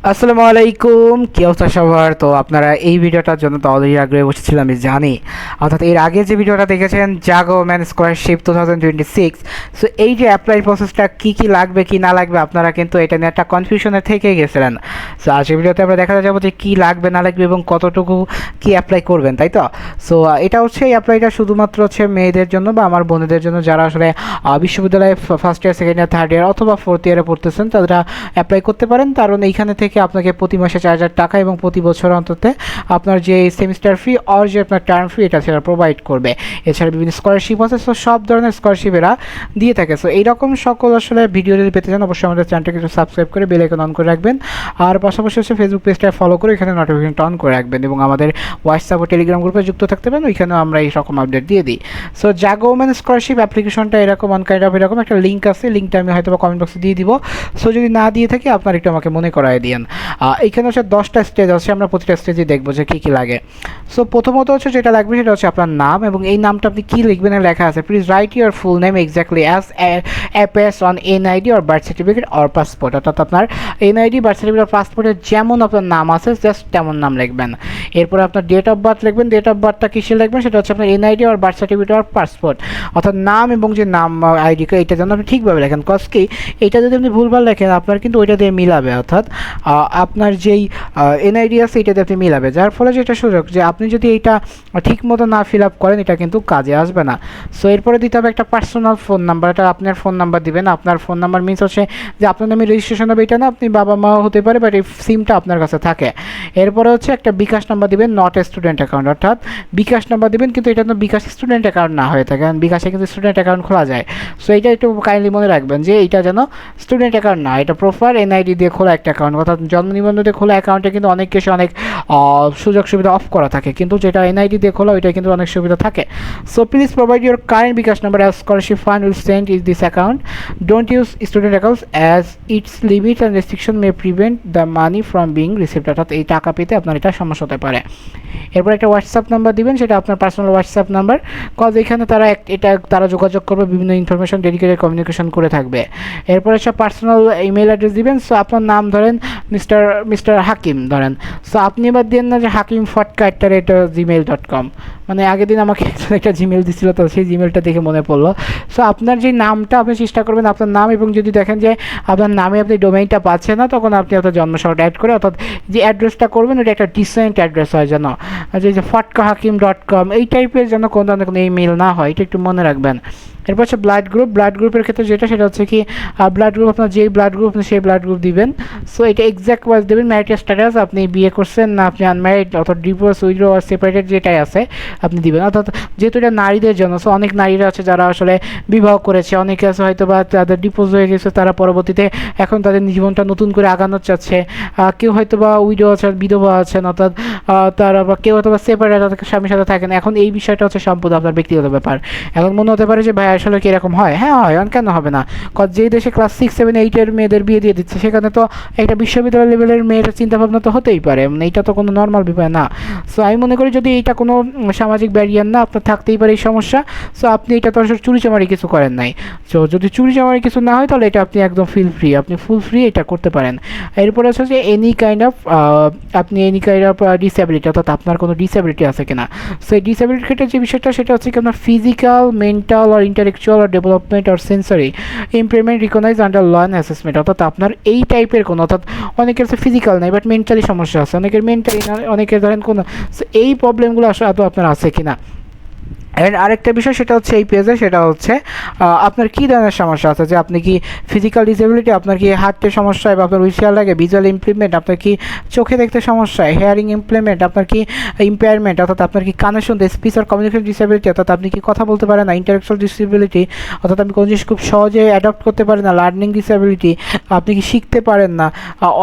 আসসালামু আলাইকুম, কি অবস্থা সবার? তো আপনারা এই ভিডিওটার জন্য তো অলরেডি আগ্রহে বসেছিলাম আমি জানি। অর্থাৎ এর আগে যে ভিডিওটা দেখেছেন জাগো ম্যান স্কলারশিপ 2026, সো এই যে অ্যাপ্লাই প্রসেসটা কী কী লাগবে কি না লাগবে আপনারা কিন্তু এটা নিয়ে একটা কনফিউশনে থেকে গেছিলেন। সো আজকের ভিডিওতে আমরা দেখা যাবো যে কী লাগবে না লাগবে এবং কতটুকু কি অ্যাপ্লাই করবেন, তাই তো? সো এটা হচ্ছে এই অ্যাপ্লাইটা শুধুমাত্র হচ্ছে মেয়েদের জন্য বা আমার বোনেদের জন্য যারা আসলে বিশ্ববিদ্যালয়ে ফার্স্ট ইয়ার, সেকেন্ড ইয়ার, থার্ড ইয়ার অথবা ফোর্থ ইয়ারে পড়তেছেন, তারা অ্যাপ্লাই করতে পারেন। কারণ এইখানে থেকে আপনাকে প্রতি মাসে 4,000 টাকা এবং প্রতি বছর অন্তত আপনার যে সেমিস্টার ফি আর যে আপনার টার্ম ফি এটা সেটা প্রোভাইড করবে। এছাড়া বিভিন্ন স্কলারশিপ আছে, সো সব ধরনের স্কলারশিপ এরা দিয়ে থাকে। সো এইরকম সকল আসলে ভিডিও যদি পেতে চান অবশ্যই আমাদের চ্যানেলটাকে একটু সাবস্ক্রাইব করে বেল আইকন অন করে রাখবেন। আর পাশাপাশি হচ্ছে ফেসবুক পেজটা ফলো করে এখানে নোটিফিকেশনটা অন করে রাখবেন এবং আমাদের হোয়াটসঅ্যাপ ও টেলিগ্রাম গ্রুপে যুক্ত থাকতে পারেন, ওইখানেও আমরা এই রকম আপডেট দিয়ে দিই। সো জাগো ওমেন স্কলারশিপ অ্যাপ্লিকেশনটা এরকম অন কাইন্ড অফ এরকম একটা লিঙ্ক আছে, লিঙ্কটা আমি হয়তো কমেন্ট বক্সে দিয়ে দিব। সো যদি না দিয়ে থাকি আপনার একটু আমাকে মনে করায় দিন। এইখানে হচ্ছে 10টা স্টেজ আছে, আমরা প্রতিটা স্টেজে দেখবো যে কী কী লাগে। সো প্রথমত হচ্ছে যেটা লাগবে সেটা হচ্ছে আপনার নাম, এবং এই নামটা আপনি কী লিখবেন লেখা আছে, please write your full name exactly as appears on NID or birth certificate or passport. অর্থাৎ আপনার এনআইডি, বার্থ সার্টিফিকেট আর পাসপোর্টে যেমন আপনার নাম আছে জাস্ট তেমন নাম লিখবেন। এরপরে আপনার ডেট অফ বার্থ লিখবেন। ডেট অফ বার্থটা কিসে লিখবেন সেটা হচ্ছে আপনার এনআইডি আর বার্থ সার্টিফিকেট আর পাসপোর্ট। অর্থাৎ নাম এবং যে নাম আইডি এইটা যেন আপনি ঠিকভাবে লেখেন, কজ কি এইটা যদি আপনি ভুলভাল লেখেন আপনার কিন্তু ওইটা দিয়ে মিলাবে। অর্থাৎ আপনার যেই এনআইডি আছে এটাতে আপনি মিলাবে, যার ফলে যেটা সুযোগ যে আপনি যদি এইটা ঠিক মতো না ফিল আপ করেন এটা কিন্তু কাজে আসবে না। সো এরপরে দিতে হবে একটা পার্সোনাল ফোন নাম্বার। এটা আপনার ফোন নাম্বার দিবেন। আপনার ফোন নাম্বার মিনস হচ্ছে যে আপনার নামে রেজিস্ট্রেশন হবে এটা না, আপনি বাবা মা হতে পারে, বাট এই সিমটা আপনার কাছে থাকে। এরপরে হচ্ছে একটা বিকাশ নাম্বার দিবেন, নট এ স্টুডেন্ট অ্যাকাউন্ট। অর্থাৎ বিকাশ নাম্বার দিবেন কিন্তু এটা তো বিকাশ স্টুডেন্ট অ্যাকাউন্ট না হয়ে থাকে, কারণ বিকাশে কিন্তু স্টুডেন্ট অ্যাকাউন্ট খোলা যায়। সো এইটা একটু কাইন্ডলি মনে রাখবেন যে এইটা যেন স্টুডেন্ট অ্যাকাউন্ট না, এটা প্রপার এনআইডি দিয়ে খোলা একটা অ্যাকাউন্ট। অর্থাৎ জন্ম নিবন্ধন দিয়ে খোলা অ্যাকাউন্টে কিন্তু অনেক কিছু অনেক সুযোগ সুবিধা অফ করা থাকে, কিন্তু যেটা এনআইডি দিয়ে খোলা ওইটা কিন্তু অনেক সুবিধা থাকে। So please provide your current bKash number as scholarship fund will send is this account. Don't use student accounts as its limit and restriction may prevent the money from being received. অর্থাৎ এই টাকা পেতে আপনার এটা সমস্যা হতে পারে। এরপর একটা হোয়াটসঅ্যাপ নাম্বার দিবেন, সেটা আপনার পার্সোনাল হোয়াটসঅ্যাপ নাম্বার, কজ এখানে তারা যোগাযোগ করবে, বিভিন্ন ইনফরমেশন ডেডিকেটেড কমিউনিকেশন করে থাকবে। এরপর একটা পার্সোনাল ইমেল অ্যাড্রেস দিবেন। সো আপনার নাম ধরেন মিস্টার হাকিম ধরেন। সো আপনি এবার দেন না যে hakim@gmail.com, মানে আগের দিন আমাকে একটা জিমেল দিছিল, তো সেই জিমেলটা দেখে মনে পড়লো। সো আপনার যে নামটা আপনি চেষ্টা করবেন আপনার নাম, এবং যদি দেখেন যে আপনার নামে আপনি ডোমেইনটা পাচ্ছেন না তখন আপনি আপনার জন্মশহরটা অ্যাড করে, অর্থাৎ যে অ্যাড্রেসটা করবেন ওটা একটা ডিসেন্ট অ্যাড্রেস হয় যেন, যে fatkahakim.com এই টাইপের যেন কোনো ধরনের কোনো ইমেল না হয়, এটা একটু মনে রাখবেন। এরপর হচ্ছে ব্লাড গ্রুপের ক্ষেত্রে সেটা হচ্ছে কি ব্লাড গ্রুপ, আপনার যেই ব্লাড গ্রুপ আপনি সেই ব্লাড গ্রুপ দিবেন। সো এটা এক্স্যাক্ট ওয়াইজ দেবেন। ম্যারিটাল স্ট্যাটাস, আপনি বিয়ে করছেন না আপনি আনম্যারিড, অর্থাৎ ডিভোর্স, উইডো আর সেপারেটেড যেটাই আছে আপনি দিবেন। অর্থাৎ যেহেতু এটা নারীদের জন্য, সো অনেক নারীরা আছে যারা আসলে বিবাহ করেছে, অনেকে আছে হয়তো বা তাদের ডিভোর্স হয়ে গেছে, তারা পরবর্তীতে এখন তাদের জীবনটা নতুন করে আগানো চাচ্ছে। কেউ হয়তো বা উইডো আছেন, বিধবা আছেন, অর্থাৎ তারা বা কেউ হয়তো বা সেপারেট, তাদের স্বামীর সাথে থাকেন। এখন এই বিষয়টা হচ্ছে সম্পূর্ণ আপনার ব্যক্তিগত ব্যাপার। এখন মনে হতে পারে যে ভাই আসলে কি এরকম হয়? হ্যাঁ হয়, কেন হবে না? কারণ যেই দেশে ক্লাস 6, 7, 8 মেয়েদের বিয়ে দিয়ে দিচ্ছে, সেখানে তো একটা বিশ্ববিদ্যালয় লেভেলের মেয়ের চিন্তাভাবনা তো হতেই পারে, মানে এটা তো কোনো নর্মাল বিষয় না। সো আমি মনে করি যদি এটা কোনো সামাজিক ব্যারিয়ার না, আপনার থাকতেই পারে এই সমস্যা। সো আপনি এটা তো আসলে চুরিচামারি কিছু করেন নাই। সো যদি চুরিচামারি কিছু না হয় তাহলে এটা আপনি একদম আপনি ফুল ফ্রি এটা করতে পারেন। এরপরে হচ্ছে যে এনি কাইন্ড অফ ডিসেবিলিটি, অর্থাৎ আপনার কোনো ডিসেবিলিটি আছে কিনা। সো এই ডিসেবিলিটির ক্ষেত্রে যে বিষয়টা সেটা হচ্ছে কি আপনার ফিজিক্যাল, মেন্টাল আর ইন্টেলেকচুয়াল আর ডেভেলপমেন্ট আর sensory improvement recognize under law and assessment. অর্থাৎ আপনার এই টাইপের কোনো, অর্থাৎ অনেকের ফিজিক্যাল নাই বাট মেন্টালি সমস্যা আছে, অনেকের মেন্টালি না, অনেকের ধরেন কোনো, এই প্রবলেমগুলো আসলে আপনার আছে কিনা। অ্যান্ড আরেকটা বিষয় সেটা হচ্ছে এই পেজে, সেটা হচ্ছে আপনার কী ধরনের সমস্যা আছে, যে আপনি কি ফিজিক্যাল ডিসেবিলিটি, আপনার কি হার্টের সমস্যা বা আপনার হুইলচেয়ার লাগে, ভিজুয়াল ইমপ্লিমেন্ট, আপনার কি চোখে দেখতে সমস্যা, হেয়ারিং ইমপ্লিমেন্ট, আপনার কি ইম্পেয়ারমেন্ট, অর্থাৎ আপনার কি কানে শুনতে, স্পিচ আর কমিউনিকেশন ডিসেবিলিটি, অর্থাৎ আপনি কি কথা বলতে পারেন না, ইন্টালেকচুয়াল ডিসেবিলিটি, অর্থাৎ আপনি কোনো জিনিস খুব সহজে অ্যাডপ্ট করতে পারেন না, লার্নিং ডিসেবিলিটি, আপনি কি শিখতে পারেন না,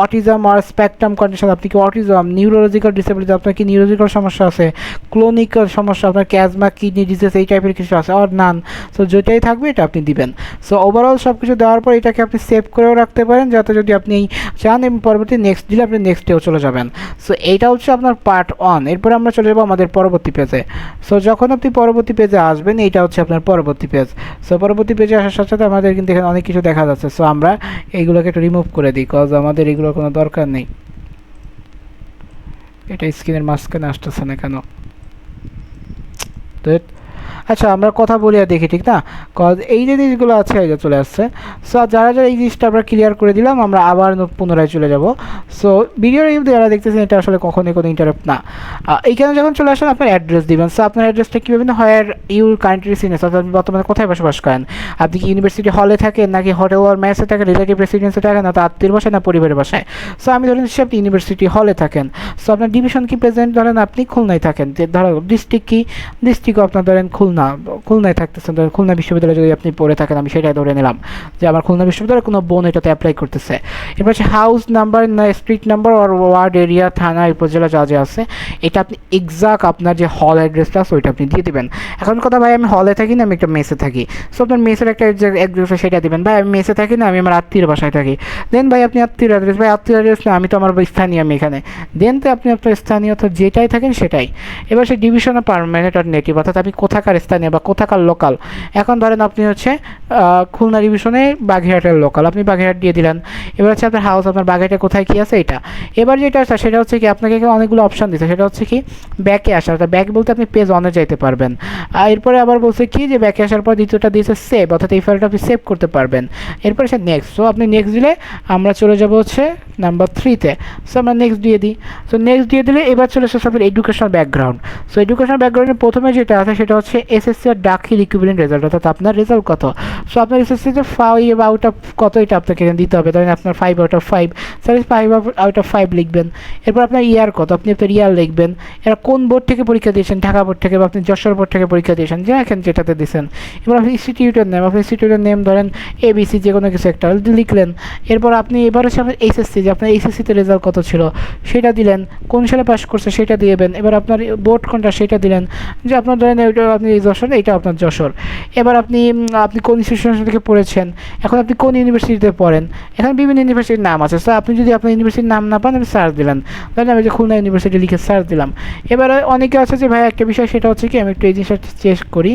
অটিজম আর স্পেকট্রাম কন্ডিশন, আপনি কি অটিজম, নিউরোলজিক্যাল ডিসেবিলিটি, আপনার কি নিউরোলজিক্যাল সমস্যা আছে, ক্লোনিক্যাল সমস্যা, আপনার ক্যাজমা, কিডনি ডিজিজ এই টাইপের কিছু আছে, আর নান। সো যেটাই থাকবে এটা আপনি দিবেন। সো ওভারঅল সব কিছু দেওয়ার পর এটাকে আপনি সেভ করেও রাখতে পারেন, যাতে যদি আপনি চান এবং পরবর্তী নেক্সট দিলে আপনি নেক্সটেও চলে যাবেন। সো এইটা হচ্ছে আপনার পার্ট 1। এরপর আমরা চলে যাবো আমাদের পরবর্তী পেজে। সো যখন আপনি পরবর্তী পেজে আসবেন, এইটা হচ্ছে আপনার পরবর্তী পেজ। সো পরবর্তী পেজে আসার সাথে সাথে আমাদের কিন্তু এখানে অনেক কিছু দেখা যাচ্ছে। সো আমরা এইগুলোকে একটু রিমুভ করে দিই, কজ আমাদের এগুলোর কোনো দরকার নেই। এটা স্ক্রিনের মাঝখানে আসতেছে না কেন? তো আচ্ছা আমরা কথা বলি আর দেখি, ঠিক না? কজ এই যে জিনিসগুলো আছে এই যে চলে আসছে। সো যারা যারা এই জিনিসটা আমরা ক্লিয়ার করে দিলাম, আমরা আবার পুনরায় চলে যাব। সো ভিডিওর যারা দেখতেছেন এটা আসলে কখনোই কোনো ইন্টারাপ্ট না। এইখানে যখন চলে আসেন আপনার অ্যাড্রেস দিবেন। সো আপনার অ্যাড্রেসটা কীভাবে না, হোয়ার ইউর কান্ট্রি সিনেস, অর্থাৎ আপনি বর্তমানে কোথায় বসবাস করেন। আপনি কি ইউনিভার্সিটি হলে থাকেন, নাকি হোটেল আর মেসে থাকেন, রিলেটিভ রেসিডেন্সে থাকেন, না আত্মীয় বাসায়, না পরিবারের বাসায়। সো আমি ধরেন আপনি ইউনিভার্সিটি হলে থাকেন। সো আপনার ডিভিশন কি প্রেজেন্ট, ধরেন আপনি খুলনায় থাকেন, যে ধরো ডিস্ট্রিক্ট কি, ডিস্ট্রিক্টও আপনার ধরেন খুলনায় থাকতেছেন, ধরেন খুলনা বিশ্ববিদ্যালয়ে যদি আপনি পড়ে থাকেন, আমি সেটাই ধরে নিলাম যে আমার খুলনা বিশ্ববিদ্যালয়ের কোনো বোন এটাতে অ্যাপ্লাই করতেছে। এরপর হচ্ছে হাউস নাম্বার, না স্ট্রিট নাম্বার, আর ওয়ার্ড, এরিয়া, থানা, উপজেলা যা যা আছে, এটা আপনি এক্সাক্ট আপনার যে হল অ্যাড্রেসটা আছে ওইটা আপনি দিয়ে দেবেন। এখন কথা ভাই, আমি হলে থাকি না, আমি একটা মেসে থাকি। সো আপনার মেসের একটা অ্যাড্রেস সেটা দেবেন। ভাই আমি মেসে থাকি না, আমি আমার আত্মীয়ের বাসায় থাকি। দেন ভাই আপনি আত্মীয় অ্যাড্রেস, ভাই আত্মীয় অ্যাড্রেস না, আমি তো আমার স্থানীয়, আমি এখানে। দেন তো আপনি আপনার স্থানীয় অর্থাৎ যেটাই থাকেন সেটাই। এবার সে ডিভিশন অফ পারমানেন্ট আর নেটিভ, অর্থাৎ আপনি কোথাকার স্থানীয় বা কোথাকার লোকাল। এখন ধরেন আপনি হচ্ছে খুলনা ডিভিশনে বাগেরহাটের লোকাল, আপনি বাগেরহাট দিয়ে দিলেন। এবার হচ্ছে আপনার হাউস, আপনার বাগেরহাটে কোথায় কী আছে এটা। এবার যেটা আছে সেটা হচ্ছে কি, আপনাকে অনেকগুলো অপশান দিচ্ছে, সেটা হচ্ছে কি ব্যাকে আসা, অর্থাৎ ব্যাক বলতে আপনি পেজ অনে যাইতে পারবেন। এরপরে আবার বলছে কি যে ব্যাকে আসার পর দ্বিতীয়টা দিয়েছে সেভ, অর্থাৎ এই ফাইলটা আপনি সেভ করতে পারবেন। এরপরে সে নেক্সট। সো আপনি নেক্সট দিলে আমরা চলে যাব হচ্ছে নাম্বার 3-তে। সো আমরা নেক্সট দিয়ে দিই। সো নেক্সট দিয়ে দিলে এবার চলে এসেছে আপনার এডুকেশনাল ব্যাকগ্রাউন্ড। সো এডুকেশনাল ব্যাকগ্রাউন্ডের প্রথমে যেটা আছে সেটা হচ্ছে এসএসসি আর ডাকির ইকুইভ্যালেন্ট রেজাল্ট, অর্থাৎ আপনার রেজাল্ট কত। সো আপনার এসএসসিতে 5 আউট অফ কত এটা আপনাকে দিতে হবে, ধরেন আপনার 5 out of 5, sorry 5 out of 5 লিখবেন। এরপর আপনার ইয়ার কত, আপনি আপনার ইয়ার লিখবেন। এরা কোন বোর্ড থেকে পরীক্ষা দিয়েছেন, ঢাকা বোর্ড থেকে বা আপনি যশোর বোর্ড থেকে পরীক্ষা দিয়েছেন, যে এখন যেটাতে দিয়েছেন। এবার আপনি ইনস্টিটিউটের নেম, আপনি ইনস্টিটিউটের নেম ধরেন এবিসি যে কোনো কিছু একটা লিখলেন। এরপর আপনি এবার হচ্ছে আপনার এইচএসসি, যে আপনার এইচএসসিতে রেজাল্ট কত ছিল সেটা দিলেন, কোন সালে পাস করছে সেটা দিয়েবেন। এবার আপনার বোর্ড কোনটা সেটা দিলেন, যে আপনার ধরেন ওইটা আপনি যশোর, এইটা আপনার যশোর। এবার আপনি কোন ইনস্টিটিউশন থেকে পড়েছেন, এখন আপনি কোন ইউনিভার্সিটিতে পড়েন। এখানে বিভিন্ন ইউনিভার্সিটির নাম আছে। সো আপনি যদি আপনার ইউনিভার্সিটির নাম না পান, আপনি সার্চ দিলেন, ধরেন আমি যে খুলনা ইউনিভার্সিটি লিখে সার্চ দিলাম। এবারে অনেকে আছে যে ভাই একটা বিষয়, সেটা হচ্ছে কি আমি একটু এই জিনিসটা চেক করি।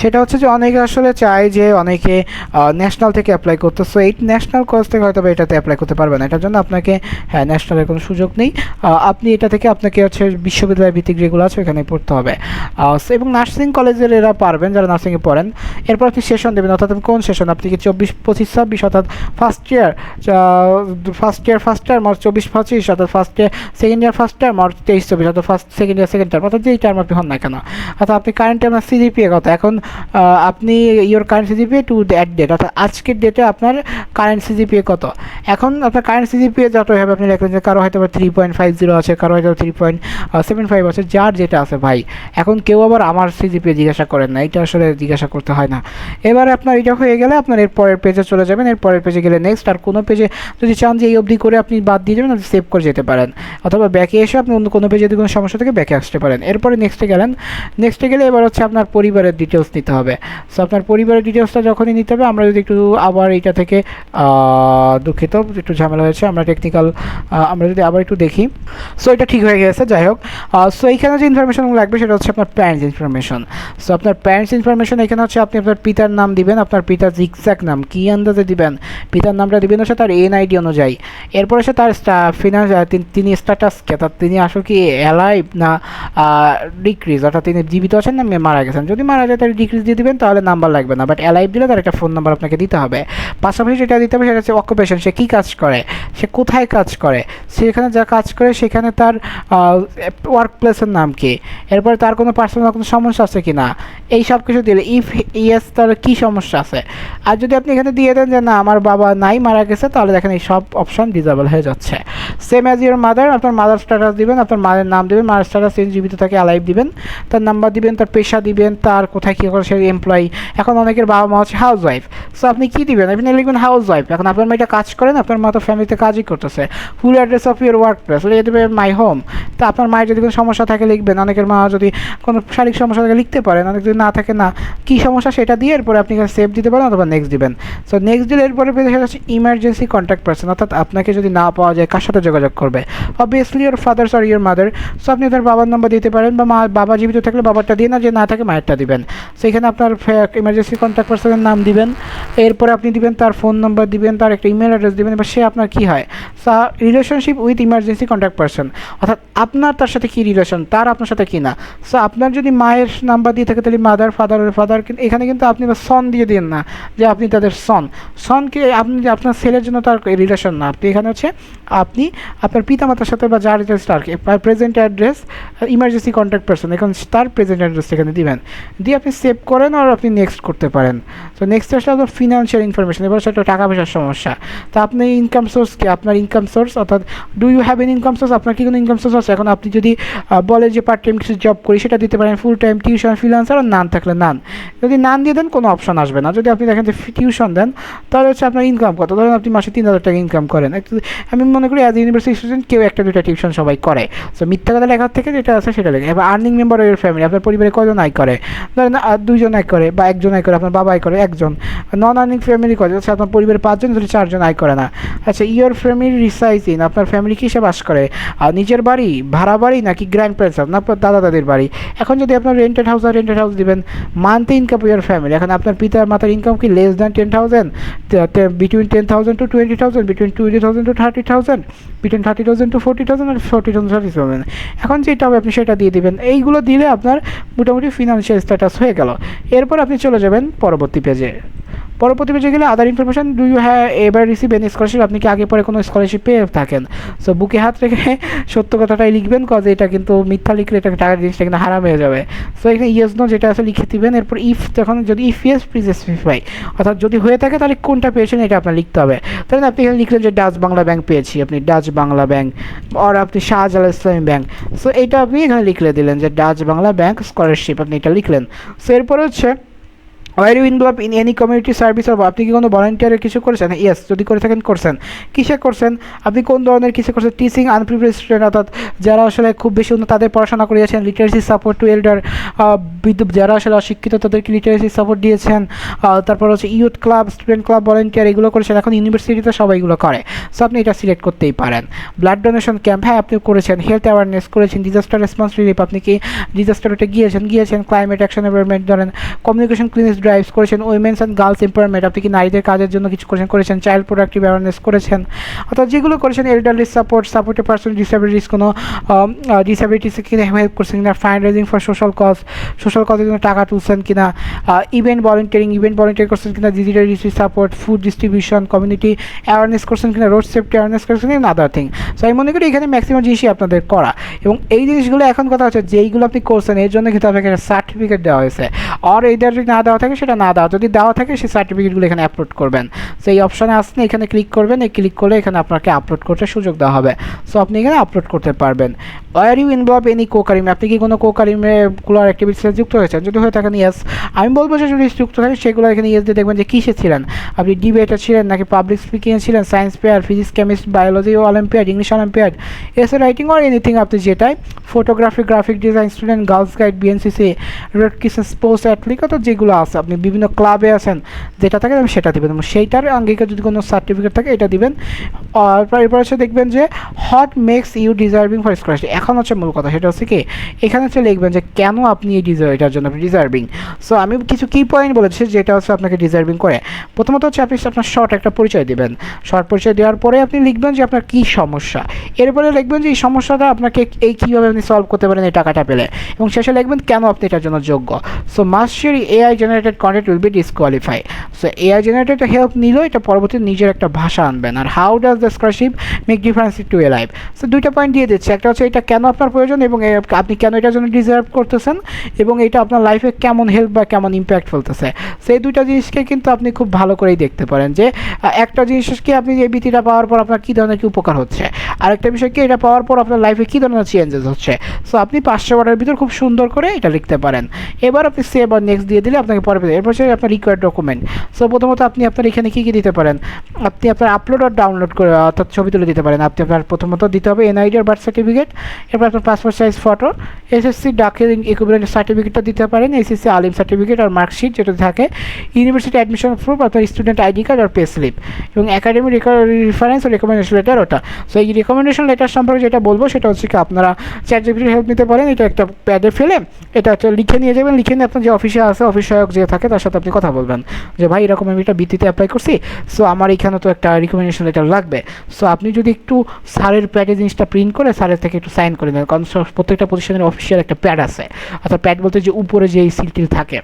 সেটা হচ্ছে যে অনেকে আসলে চায় যে অনেকে ন্যাশনাল থেকে অ্যাপ্লাই করতে। সো এই ন্যাশনাল কলেজ থেকে হয়তো এটাতে অ্যাপ্লাই করতে পারবেন না, এটার জন্য আপনাকে হ্যাঁ ন্যাশনালের কোনো সুযোগ নেই। আপনি এটা থেকে আপনাকে হচ্ছে বিশ্ববিদ্যালয় ভিত্তিক যেগুলো আছে ওখানে পড়তে হবে। এবং নার্সিং কলেজের এরা পারবেন যারা নার্সিংয়ে পড়েন। এরপর আপনি সেশন দেবেন, অর্থাৎ কোন সেশন, আপনি কি 24, 25, 26, অর্থাৎ ফার্স্ট ইয়ার ফার্স্ট টার্ম, আর 24, 25, অর্থাৎ first year second year first term, আর 23, 24, অর্থাৎ সেকেন্ড ইয়ার সেকেন্ড টার্ম, অর্থাৎ যেই টার্ম আপনি হন না কেন। অর্থাৎ আপনি কারেন্ট টার্ম সিজিপিএ কত, এখন আপনি your current CGPA to that date, অর্থাৎ আজকের ডেটে আপনার কারেন্ট সিজিপিএ কত। এখন আপনার কারেন্ট সিজিপিএ যতই হবে আপনি লিখবেন যে কারো হয়তো 3.50 আছে, কারো হয়তো 3.75 আছে, যার যেটা আছে ভাই। এখন কেউ আবার আমার সিজিপিএ জিজ্ঞাসা করেন না, এটা আসলে জিজ্ঞাসা করতে হয় না। এবার আপনার এটা হয়ে গেলে আপনার এর পরের পেজে চলে যাবেন। এর পরের পেজে গেলে নেক্সট, আর কোনো পেজে যদি চান যে এই অবধি করে আপনি বাদ দিয়ে যাবেন, আপনি সেভ করে যেতে পারেন, অথবা ব্যাকে এসে আপনি অন্য কোনো পেজে যদি কোনো সমস্যা থেকে ব্যাকে আসতে পারেন। এরপরে নেক্সটে গেলেন। নেক্সটে গেলে এবার হচ্ছে আপনার পরিবারের ডিটেলস নিতে হবে। সো আপনার পরিবারের ডিটেলসটা যখনই নিতে হবে, আমরা যদি একটু আবার এইটা থেকে দুঃখিত একটু ঝামেলা হয়েছে, আমরা টেকনিক্যাল আমরা যদি আবার একটু দেখি। সো এটা ঠিক হয়ে গেছে, যাই হোক। সো এইখানে যে ইনফরমেশনগুলো লাগবে সেটা হচ্ছে আপনার প্যারেন্টস ইনফরমেশন। সো আপনার প্যারেন্টস ইনফরমেশন এখানে হচ্ছে আপনি আপনার পিতার নাম দিবেন, আপনার পিতার এক্সাক্ট নাম কী আন্দাজে দিবেন, পিতার নামটা দিবেন হচ্ছে তার এনআইডি অনুযায়ী। এরপর হচ্ছে তার ফিনান্স, তিনি স্ট্যাটাস কে, অর্থাৎ তিনি আসলে কি অ্যালাইভ না ডিক্রিজ, অর্থাৎ তিনি জীবিত আছেন না মারা গেছেন। যদি মারা যায় তাহলে ডিক্রিজ দিয়ে দিবেন, তাহলে নাম্বার লাগবে না। বাট অ্যালাইভ দিলে তার একটা ফোন নাম্বার আপনাকে দিতে হবে। পাশাপাশি যেটা দিতে হবে সেটা হচ্ছে অকুপেশন, সে কী কাজ করে, সে কোথায় কাজ করে, সেখানে যা কাজ করে সেখানে তার ওয়ার্ক প্লেসের নাম কি, এরপরে তার কোনো পার্সোনাল কোনো সমস্যা আছে কি না, এই সব কিছু দিলে ইফ ইয়েস তার কী সমস্যা আছে। আর যদি আপনি এখানে দিয়ে দেন যে না আমার বাবা নাই মারা গেছে, তাহলে দেখেন এই সব অপশন ডিসেবল হয়ে যাচ্ছে। সেম অ্যাজ ইউর মাদার, আপনার মাদার স্ট্যাটাস দিবেন, আপনার মায়ের নাম দিবেন, মায়ের স্ট্যাটাস জীবিত থাকে অ্যালাইভ দিবেন, তার নাম্বার দিবেন, তার পেশা দিবেন, তার কোথায় কী করে সে এমপ্লয়ি। এখন অনেকের বাবা মা হচ্ছে হাউস ওয়াইফ। সো আপনি কী দিবেন, আপনি লিখবেন হাউস ওয়াইফ। এখন আপনার মেয়েটা কাজ করেন, আপনার মা তো ফ্যামিলিতে কাজই করতেছে। Full address of your work place লিখে দেবেন মাই হোম। তো আপনার মায়ের যদি কোনো সমস্যা থাকে লিখবেন, অনেকের মা যদি কোনো শারীরিক সমস্যা থাকে লিখতে পারেন, অনেক যদি না থাকে না কী সমস্যা সেটা দিয়ে এরপরে আপনি সেভ দিতে পারেন অথবা নেক্সট দিবেন। সো নেক্সট দিলে এরপরে পেয়ে সেটা হচ্ছে ইমার্জেন্সি কন্ট্যাক্ট পারসন, অর্থাৎ আপনাকে যদি না পাওয়া যায় কার সাথে যোগাযোগ করবে। অবভিয়াসলি ইউর ফাদার্স আর ইউর মাদার। সো আপনি তার বাবার নাম্বার দিতে পারেন, বা বাবা জীবিত থাকলে বাবারটা দিয়ে না, যে না থাকে মায়েরটা দিবেন। সো এখানে আপনার ইমার্জেন্সি কন্ট্যাক্ট পার্সনের নাম দিবেন, এরপরে আপনি দিবেন তার ফোন নাম্বার দিবেন, তার একটা ইমেল অ্যাড্রেস দিবেন, এবার সে আপনার কী হয় relationship with emergency contact person, অর্থাৎ আপনার তার সাথে কী রিলেশন, তার আপনার সাথে কী না। সো আপনার যদি মায়ের নাম্বার দিয়ে থাকে তাহলে মাদার, ফাদার, এখানে কিন্তু আপনি সন দিয়ে দিন না যে আপনি তাদের সনকে আপনি আপনার ছেলের জন্য তার রিলেশন না, আপনি এখানে হচ্ছে আপনি আপনার পিতামাতার সাথে বা যার রিলেশন আর কি present address emergency contact person, এখন তার প্রেজেন্ট অ্যাড্রেস এখানে দিবেন, দিয়ে আপনি সেভ করেন আর আপনি নেক্সট করতে পারেন। তো নেক্সট আসলে আপনার ফিনান্সিয়াল ইনফরমেশন, এবার সেটা টাকা পয়সার সমস্যা। তো আপনি ইনকাম সোর্স কি, আপনার ইনকাম সোর্স অর্থাৎ do you have an income source, আপনার কি কোনো ইনকাম সোর্স আছে। এখন আপনি যদি বলে যে পার্ট টাইম কিছু জব করি সেটা দিতে পারেন, ফুল টাইম টিউশন ফ্রিল্যান্সার, আর নান থাকলে নান, যদি নান দিয়ে দেন কোনো অপশন আসবে না। যদি আপনি দেখেন যে টিউশন দেন তাহলে হচ্ছে আপনার ইনকাম কত, ধরেন আপনি মাসে 3,000 টাকা ইনকাম করেন, আমি মনে করি অ্যাজ ইউনিভার্সিটি স্টুডেন্ট কেউ একটা দুটা টিউশন সবাই করে। সো মিথ্যা কথা লেখার থেকে যেটা আছে সেটা লেখে। এবার earning member of your family, আপনার পরিবারে কজন আয় করে, ধরেন 2 জন আয় করে বা 1 জন আয় করে, আপনার বাবা আয় করে 1 জন। নন আর্নিং ফ্যামিলি কজন, আচ্ছা আপনার পরিবারে 5 জন, যদি 4 জন আয় করে না। আচ্ছা ইয়োর ফ্যামিলি রিসাইজ ইন, আপনার ফ্যামিলি কিসে বাস করে, আর নিজের বাড়ি, ভাড়া বাড়ি নাকি গ্র্যান্ড প্যারেন্টস না আপনার দাদা দাদির বাড়ি। এখন যদি আপনার রেন্টেড হাউস দিবেন, monthly income of your family, এখন আপনার পিতা মাতার ইনকাম কি less than 10,000, between 10,000 to 20,000, between 20,000 to 30,000, between 30,000 to 40,000, আর 40,000 to 30,000। এখন যেটা হবে আপনি সেটা দিয়ে দিবেন। এইগুলো দিলে আপনার মোটামুটি ফিনান্সিয়াল স্ট্যাটাস হয়ে গেল। এরপর আপনি চলে যাবেন পরবর্তী পেজে। পরবর্তী পেজে গেলে other information, do you have ever receive any scholarship, আপনি কি আগে পরে কোনো স্কলারশিপ পেয়ে থাকেন। সো বুকে হাত রেখে সত্য কথাটাই লিখবেন, কজ এটা কিন্তু মিথ্যা লিখলে এটা টাকার জিনিসটা কিন্তু হারাম হয়ে যাবে। সো এখানে ইয়েস নো যেটা আছে লিখে দিবেন। এরপর ইফ, তখন যদি ইফ ইয়েস প্লিজ স্পেসিফাই, অর্থাৎ যদি হয়ে থাকে তাহলে কোনটা পেয়েছেন এটা আপনার লিখতে হবে। তাহলে আপনি এখানে লিখলেন যে ডাচ বাংলা ব্যাংক পেয়েছি, আপনি ডাচ বাংলা ব্যাংক, আর আপনি শাহজালাল ইসলামী ব্যাংক। সো এইটা আপনি এখানে লিখলে দিলেন যে ডাচ বাংলা ব্যাংক স্কলারশিপ, আপনি এটা লিখলেন। সো এরপরে হচ্ছে were you involved in any community service, or আপনি কি কোনো ভলান্টিয়ারের কিছু করেছেন, ইয়েস যদি করে থাকেন করছেন, কিসে করছেন, আপনি কোন ধরনের কিছু করছেন, টিচিং আনপ্রিভিলেজড স্টুডেন্ট, অর্থাৎ যারা আসলে খুব বেশি উন্নত তাদের পড়াশোনা করিয়েছেন, লিটারেসি সাপোর্ট টু এল্ডার, যারা আসলে অশিক্ষিত তাদেরকে লিটারেসি সাপোর্ট দিয়েছেন, তারপর হচ্ছে youth club, student club, volunteer, এগুলো করেছেন। এখন ইউনিভার্সিটিতে সবাই এগুলো করে, সো আপনি এটা সিলেক্ট করতেই পারেন। ব্লাড ডোনেশন ক্যাম্প, হ্যাঁ আপনি করেছেন। হেলথ অ্যাওয়ারনেস করেছেন। ডিজাস্টার রেসপন্স রিলিফ, আপনি কি ডিজাস্টারটা গিয়েছেন। ক্লাইমেট অ্যাকশন এনভায়রনমেন্ট, ধরেন কমিউনিকেশন ক্লিনেস ড্রাইভস করেছেন। উইমেন্স অ্যান্ড গার্লস এম্পাওয়ারমেন্ট, আপনি কি নারীদের কাজের জন্য কিছু করেছেন। চাইল্ড প্রোডাক্টিভ অ্যাওয়ারনেস করেছেন, অর্থাৎ যেগুলো করেছেন। এল্ডারলি সাপোর্টেড পার্সন ডিসেবিলিটিস, কোনো ডিসেবিলিটিসকে হেল্প করছেন কিনা। ফান্ড রেজিং ফর সোশ্যাল কজের জন্য টাকা তুলছেন কিনা। ইভেন্ট ভলেন্টিয়ারিং করছেন কিনা। Digital support, food distribution, community awareness করছেন কিনা। রোড সেফটি অ্যাওয়ারনেস করছেন কিনা, আদার থিং। সো আমি মনে করি এখানে ম্যাক্সিমাম জিনিসই আপনাদের করা, এবং এই জিনিসগুলো এখন কথা হচ্ছে যেইগুলো আপনি করছেন এর জন্য কিন্তু আপনাকে সার্টিফিকেট দেওয়া হয়েছে, আর এইটা যদি না দেওয়া থাকে সেটা না দেওয়া, যদি দেওয়া থাকে সেই সার্টিফিকেটগুলো এখানে আপলোড করবেন। সো এই অপশানে আসলে এখানে ক্লিক করবেন, এই ক্লিক করলে এখানে আপনাকে আপলোড করতে সুযোগ দেওয়া হবে। সো আপনি এখানে আপলোড করতে পারবেন। আর ইউ ইনভলভ এনি কোকারিম, আপনি কি কোনো কোকারিমগুলোর অ্যাক্টিভিটিসে যুক্ত হয়েছেন, যদি হয়ে থাকেন ইয়েস। আমি বলবো যে যদি যুক্ত থাকে সেগুলো এখানে ইয়েস দিয়ে দেখবেন যে কিসে ছিলেন, আপনি ডিবেটে ছিলেন নাকি পাবলিক স্পিকিংয়ে ছিলেন, science pair, physics, chemistry, biology olympiad, English olympiad, essay writing or anything, আপনি যেটাই, photography, graphic design, student, girls guide, BNCC, red crescent, sports athlete, অর্থাৎ যেগুলো আছে আপনি বিভিন্ন ক্লাবে আছেন, যেটা থাকে আমি সেটা দেবেন, এবং সেইটার আঙ্গিকে যদি কোনো সার্টিফিকেট থাকে এটা দিবেন। আর এরপর হচ্ছে দেখবেন যে what makes you deserving for scholarship, এখন হচ্ছে মূল কথা, সেটা হচ্ছে কি এখানে হচ্ছে লিখবেন যে কেন আপনি এই এটার জন্য আপনি ডিজার্ভিং। সো আমি কিছু কি পয়েন্ট বলেছি যেটা হচ্ছে আপনাকে ডিজার্ভিং করে। প্রথমত হচ্ছে আপনি আপনার শর্ট একটা পরিচয় দেবেন, শর্ট পরিচয় দেওয়ার পরে আপনি লিখবেন যে আপনার কী সমস্যা, এরপরে লিখবেন যে এই সমস্যাটা আপনাকে এই কীভাবে আপনি সলভ করতে পারেন এই টাকাটা পেলে, এবং শেষে লিখবেন কেন আপনি এটার জন্য যোগ্য। So must share AI generated content will be disqualify. So AI generated help নিলেও এটা পরবর্তী নিজের একটা ভাষা আনবেন। আর how does the scholarship make difference to a life, so দুইটা পয়েন্ট দিয়ে দিচ্ছে, একটা হচ্ছে এটা কেন আপনার প্রয়োজন এবং আপনি কেন এটার জন্য ডিজার্ভ করতেছেন, এবং এটা আপনার লাইফে কেমন হেল্প বা কেমন ইম্প্যাক্ট ফেলতেছে। সেই দুইটা জিনিসকে কিন্তু আপনি খুব ভালো করেই দেখতে পারেন যে একটা জিনিসকে আপনি এই বৃত্তিটা পাওয়ার পর আপনার কী ধরনের কি উপকার হচ্ছে, আরেকটা বিষয় কি এটা পাওয়ার পর আপনার লাইফে কী ধরনের চেঞ্জেস হচ্ছে। সো আপনি 500 ওয়ার্ডের ভিতর খুব সুন্দর করে এটা লিখতে পারেন। এবার আপনি সেভ আর নেক্সট দিয়ে দিলে আপনাকে পরে পেতে, এরপর আপনার রিকোয়ার্ড ডকুমেন্ট। সো প্রথমত আপনি আপনার এখানে কী কী দিতে পারেন, আপনি আপনার আপলোড আর ডাউনলোড করে অর্থাৎ ছবি তুলে দিতে পারেন। আপনি আপনার প্রথমত দিতে হবে এনআইডি আর বার্থ সার্টিফিকেট, এরপর আপনার পাসপোর্ট সাইজ ফটো, এসএসসি ডাকের ইকুইভ্যালেন্ট সার্টিফিকেটটা দিতে পারেন, এসএসসি আলিম সার্টিফিকেট আর মার্কশিট যেটা থাকে, ইউনিভার্সিটি অ্যাডমিশন প্রুফ, আপনার স্টুডেন্ট আইডি কার্ড আর পে স্লিপ, এবং একাডেমিক রেফারেন্স ও রেকমেন্ডেশন লেটার ওটা। সো এই রিকমেন্ডেশন লেটার সম্পর্কে যেটা বলবো সেটা হচ্ছে কি আপনারা চ্যাটজিপিটির হেল্প নিতে পারেন। এটা একটা প্যাডে ফেলে এটা একটা লিখে নিয়ে যাবেন, লিখে নিয়ে আপনার যে অফিসে আছে অফিস সহায়ক যে থাকে তার সাথে আপনি কথা বলবেন যে ভাই এরকম আমি একটা বৃত্তিতে অ্যাপ্লাই করছি, সো আমার এখানে তো একটা রিকমেন্ডেশন লেটার লাগবে। সো আপনি যদি একটু স্যারের প্যাডে জিনিসটা প্রিন্ট করে স্যারের থেকে একটু সাইন করে নেন, কারণ প্রত্যেকটা প্রতিষ্ঠানের অফিসিয়াল একটা প্যাড আছে, অর্থাৎ প্যাড বলতে যে উপরে যে সিল টিল থাকে,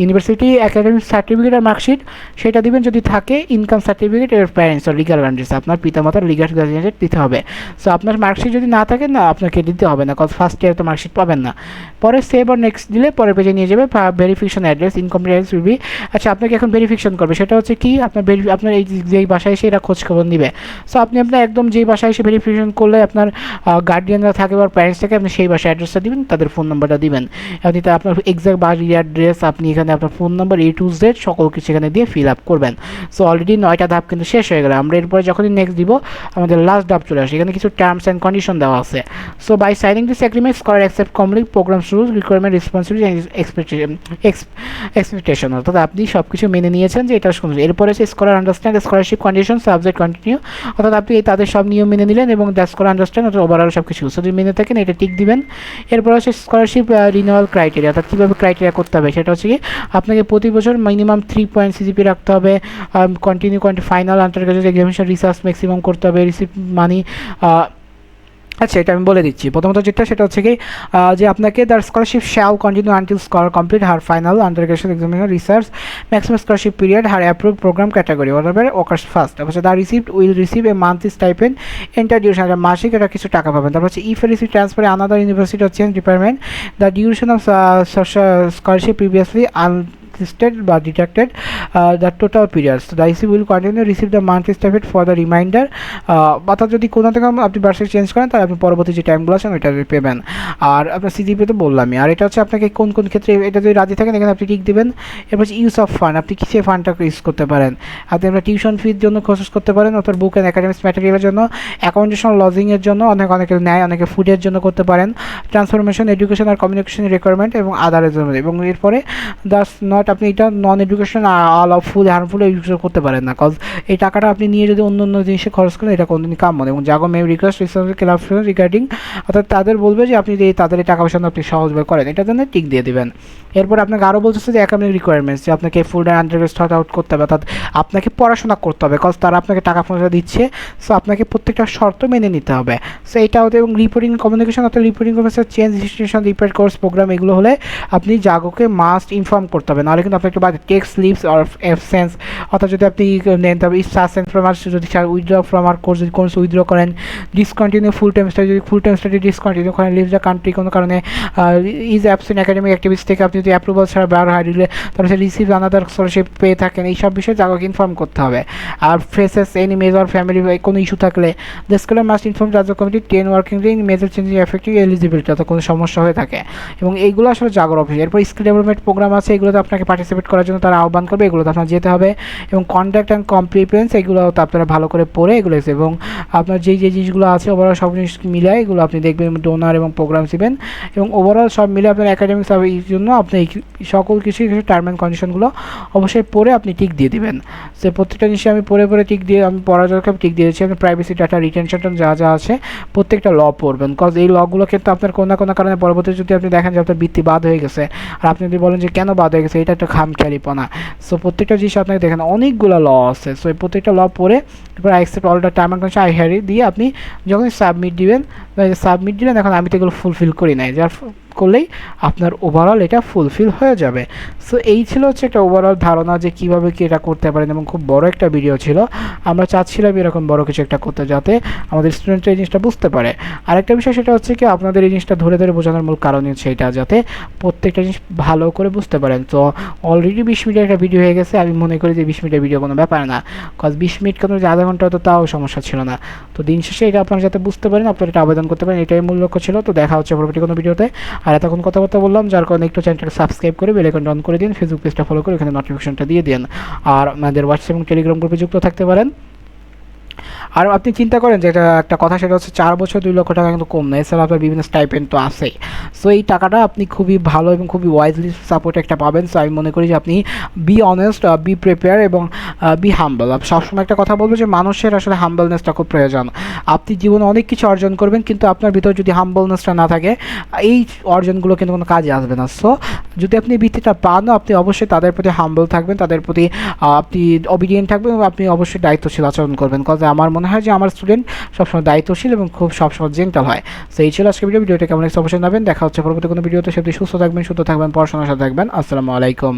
ইউনিভার্সিটি একাডেমিক সার্টিফিকেট আর মার্কশিট সেটা দিবেন, যদি থাকে ইনকাম সার্টিফিকেট এর প্যারেন্টস আর লিগাল গার্ডিয়ান্স আপনার পিতামাতার লিগাল গার্ডিয়ানশিপ দিতে হবে। সো আপনার মার্কশিট যদি না থাকে না আপনাকে দিতে হবে না, কারণ ফার্স্ট ইয়ার তো মার্কশিট পাবেন না। পরে সেভ আর নেক্সট দিলে পরের পেজে নিয়ে যাবে। Verification address incomplete address will be, আচ্ছা আপনাকে এখন ভেরিফিকেশন করবে, সেটা হচ্ছে কি আপনার এই যেই বাসায় এসে এরা খোঁজখবর নিবে। সো আপনি আপনার একদম যেই বাসায় এসে ভেরিফিকেশন করলে আপনার গার্ডিয়ানরা থাকে বা প্যারেন্টস থাকে, আপনি সেই বাসায় অ্যাড্রেসটা দিবেন, তাদের ফোন নাম্বারটা দিবেন। আপনি আপনার এক্সাক্ট বাড়ির অ্যাড্রেস আপনি এখানে আপনার phone number A to Z সকল কিছু এখানে দিয়ে ফিল আপ করবেন। সো অলরেডি 9টা ধাপ কিন্তু শেষ হয়ে গেল। আমরা এরপরে যখনই নেক্সট দিব আমাদের লাস্ট ধাপ চলে আসে, এখানে কিছু টার্মস অ্যান্ড কন্ডিশন দেওয়া আছে। So by signing this agreement scholar accept complete programs rules requirement responsibility expectation, অর্থাৎ আপনি সব কিছু মেনে নিয়েছেন যে এটা শুনুন। এরপরে হচ্ছে scholar understand scholarship condition subject continue, অর্থাৎ আপনি তাদের সব নিয়ম মেনে নিলেন এবং দ্য স্কলার আন্ডারস্ট্যান্ড অর্থাৎ ওভারঅল সব কিছু যদি মেনে থাকেন এটা টিক দিবেন। এরপর হচ্ছে স্কলারশিপ রিনিউয়াল ক্রাইটেরিয়া, অর্থাৎ কীভাবে ক্রাইটেরিয়া করতে হবে সেটা হচ্ছে কি আপনাকে প্রতি বছর মিনিমাম 3 পয়েন্ট সিজিপি রাখতে হবে, continue final undergraduate examination research maximum করতে হবে, রিসিভ মানি। আচ্ছা এটা আমি বলে দিচ্ছি, প্রথমত যেটা সেটা হচ্ছে কি যে আপনাকে the scholarship shall continue until scholar complete her final undergraduate examination research maximum scholarship period her approve programme category over occurs first. তারপর the receipt will receive a monthly stipend entire duration, মাসিক এটা কিছু টাকা পাবেন। তারপর হচ্ছে if receive transfer another university or change department the duration of scholarship previously বা deducted the total periods. So the IC will continue receive the monthly stipend for the remainder, অর্থাৎ যদি কোনো থেকে আপনি ভার্সিটি চেঞ্জ করেন তাহলে আপনি পরবর্তী যে টাইমগুলো আছে ওইটা পেবেন। আর আপনার সিজিপি তো বললামই। আর এটা হচ্ছে আপনাকে কোন কোন ক্ষেত্রে এটা যদি রাজি থাকেন এখানে আপনি টিক দিবেন। এরপর হচ্ছে ইউজ অফ ফান্ড, আপনি কিসে ফান্ডটাকে ইউজ করতে পারেন। আপনি আপনার টিউশন ফির জন্য খরচ করতে পারেন, অর্থাৎ বুক অ্যান্ড একাডেমিক্স ম্যাটেরিয়ালের জন্য, অ্যাকাউন্টেশন লজিংয়ের জন্য, অনেকে নেয়, অনেকে ফুডের জন্য করতে পারেন, ট্রান্সফরমেশন এডুকেশন আর কমিউনিকেশন রিকোয়ারমেন্ট এবং আদারের জন্য। এবং এরপরে দাস নট, আপনি এটা non education all of full harmful use করতে পারেন না, কজ এই টাকাটা আপনি নিয়ে যদি অন্য অন্য জিনিসে খরচ করেন এটা কোনোদিনই কাম্য নয়। এবং জাগো মেম রিকোয়েস্ট ক্লারিফিকেশন রিগার্ডিং, অর্থাৎ তাদের বলবে যে আপনি তাদের এই টাকা পয়সা আপনি সহজভাবে করেন, এটার জন্য টিক দিয়ে দেবেন। এরপর আপনাকে আরও বলতেছে যে একাডেমিক রিকোয়ারমেন্টস, যে আপনাকে full and undergrad start out করতে হবে, অর্থাৎ আপনাকে পড়াশোনা করতে হবে, কজ তারা আপনাকে টাকা পয়সা দিচ্ছে। সো আপনাকে প্রত্যেকটা শর্ত মেনে নিতে হবে। সো এটা হতে এবং রিপোর্টিং কমিউনিকেশন, অর্থাৎ reporting communication change registration repair course programme, এগুলো হলে আপনি জাগোকে মাস্ট ইনফর্ম করতে হবে, নাহলে কিন্তু আপনি একটু বাদ টেক্স লিভস অর অ্যাবসেন্স, অর্থাৎ যদি আপনি নেন তারপর ইফ সাসপেন্ড ফ্রম আর যদি উইথড্র ফ্রম আর কোর্স যদি কোর্স উইথড্র করেন, ডিসকন্টিনিউ ফুল টাইম স্টাডি, যদি ফুল টাইম স্টাডি ডিসকন্টিনিউ করেন, লিভ দ্য কান্ট্রি কোনো কারণে ইজ অ্যাবসেন্ট একাডেমিক অ্যাক্টিভিটিস থেকে আপনি যদি অ্যাপ্রুভাল ছাড়া বার হয় দিলে, তারপর রিসিভ আনাদার স্কলারশিপ পেয়ে থাকেন, এই সব বিষয়ে জাগোকে ইনফর্ম করতে হবে। আর ফেসেস এনি মেজর ফ্যামিলি কোনো ইস্যু থাকলে দ্য স্কলার মাস্ট ইনফর্ম রাজ্য committee 10 working day in major changing effective eligibility, অর্থাৎ কোনো সমস্যা হয়ে থাকে। এবং এইগুলো আসলে জাগোর অফিস। এরপর স্কিল ডেভেলপমেন্ট প্রোগ্রাম আছে, এগুলোতে আপনাকে পার্টিসিপেট করার জন্য তারা আহ্বান করবে, এগুলোতে আপনার যেতে হবে। এবং কন্ট্যাক্ট অ্যান্ড কমপ্লিমেন্টস এগুলো আপনারা ভালো করে পড়ে এগুলো, এবং আপনার যেই যে জিনিসগুলো আছে ওভারঅল সব জিনিস মিলিয়ে এগুলো আপনি দেখবেন ডোনার এবং প্রোগ্রাম দিবেন, এবং ওভারঅল সব মিলে আপনার একাডেমিক এই জন্য আপনি এই সকল কিছু টার্ম অ্যান্ড কন্ডিশনগুলো অবশ্যই পড়ে আপনি টিক দিয়ে দিবেন। সে প্রত্যেকটা জিনিসে আমি পড়ে টিক দিয়ে আমি পড়ার জন্য টিক দিয়েছি। আপনি প্রাইভেসি ডাটা রিটেনশন যা যা আছে প্রত্যেকটা ল পড়বেন, কজ এই লগুলো কিন্তু আপনার কোনো না কোনো কারণে পরবর্তী যদি আপনি দেখেন যে আপনার বৃত্তি বাদ হয়ে গেছে, আর আপনি যদি বলেন যে কেন বাদ হয়ে গেছে, এটা একটা খামখেয়ালিপনা। সো প্রত্যেকটা জিনিস আপনাকে দেখেন অনেকগুলো ল আছে। সো এই প্রত্যেকটা ল পড়ে এরপর I accept all the term and condition I Harry দিয়ে আপনি যখন সাবমিট দিবেন, এখন আমি তো এগুলো ফুলফিল করি নাই, যার করলেই আপনার ওভারঅল এটা ফুলফিল হয়ে যাবে। সো এই ছিল হচ্ছে একটা ওভারঅল ধারণা যে কীভাবে কি এটা করতে পারেন, এবং খুব বড় একটা ভিডিও ছিল। আমরা চাচ্ছিলাম এরকম বড় কিছু একটা করতে, যাতে আমাদের স্টুডেন্টরা এই জিনিসটা বুঝতে পারে। আরেকটা বিষয় সেটা হচ্ছে কি আপনাদের এই জিনিসটা ধরে ধরে বোঝানোর মূল কারণ হচ্ছে এটা, যাতে প্রত্যেকটা জিনিস ভালো করে বুঝতে পারেন। তো অলরেডি 20 মিনিটের একটা ভিডিও হয়ে গেছে, আমি মনে করি যে 20 মিনিটের ভিডিও কোনো ব্যাপার না, কজ 20 মিনিট কেন যে আধা ঘন্টা হতো তাও সমস্যা ছিল না। তো দিন শেষে এটা আপনারা যাতে বুঝতে পারেন, আপনারা এটা আবেদন করতে পারেন, এটাই মূল লক্ষ্য ছিল। তো দেখা হচ্ছে পরবর্তী কোনো ভিডিওতে। আর এতক্ষণ কথাবার্তা বললাম, যার কারণে একটু চ্যানেলটা সাবস্ক্রাইব করে বেল আইকনটা অন করে দিন, ফেসবুক পেজটা ফলো করে এখানে নোটিফিকেশনটা দিয়ে দিন, আর আমাদের হোয়াটসঅ্যাপ এবং টেলিগ্রাম গ্রুপে যুক্ত থাকতে পারেন। আর আপনি চিন্তা করেন যে এটা একটা কথা, সেটা হচ্ছে 4 বছর 2 লক্ষ টাকা কিন্তু কম না, এছাড়া আপনার বিভিন্ন স্টাইপেন্ড তো আছেই। সো এই টাকাটা আপনি খুবই ভালো এবং খুবই ওয়াইজলি সাপোর্ট একটা পাবেন। সো আমি মনে করি যে আপনি বি অনেস্ট, বি প্রিপেয়ার এবং বি হাম্বল। সবসময় একটা কথা বলবো যে মানুষের আসলে হাম্বলনেসটা খুব প্রয়োজন। আপনি জীবনে অনেক কিছু অর্জন করবেন, কিন্তু আপনার ভিতর যদি হাম্বলনেসটা না থাকে, এই অর্জনগুলো কিন্তু কোনো কাজে আসবে না। সো যদি আপনি বৃত্তিটা পানও, আপনি অবশ্যই তাদের প্রতি হাম্বল থাকবেন, তাদের প্রতি আপনি অবিডিয়েন্ট থাকবেন এবং আপনি অবশ্যই দায়িত্বশীল আচরণ করবেন। কজ আমার মনে হয় যে আমার স্টুডেন্ট সবসময় দায়িত্বশীল এবং খুব সবসময় জেন্টাল হয়। সো এই ছিল আজকে ভিডিওটা কেমন লাগছে অবশ্যই জানাবেন। দেখা হচ্ছে পরবর্তী কোনো ভিডিওতে। সেটি সুস্থ থাকবেন, সুস্থ থাকবেন, পড়াশোনার সাথে থাকবেন। আসসালামু আলাইকুম।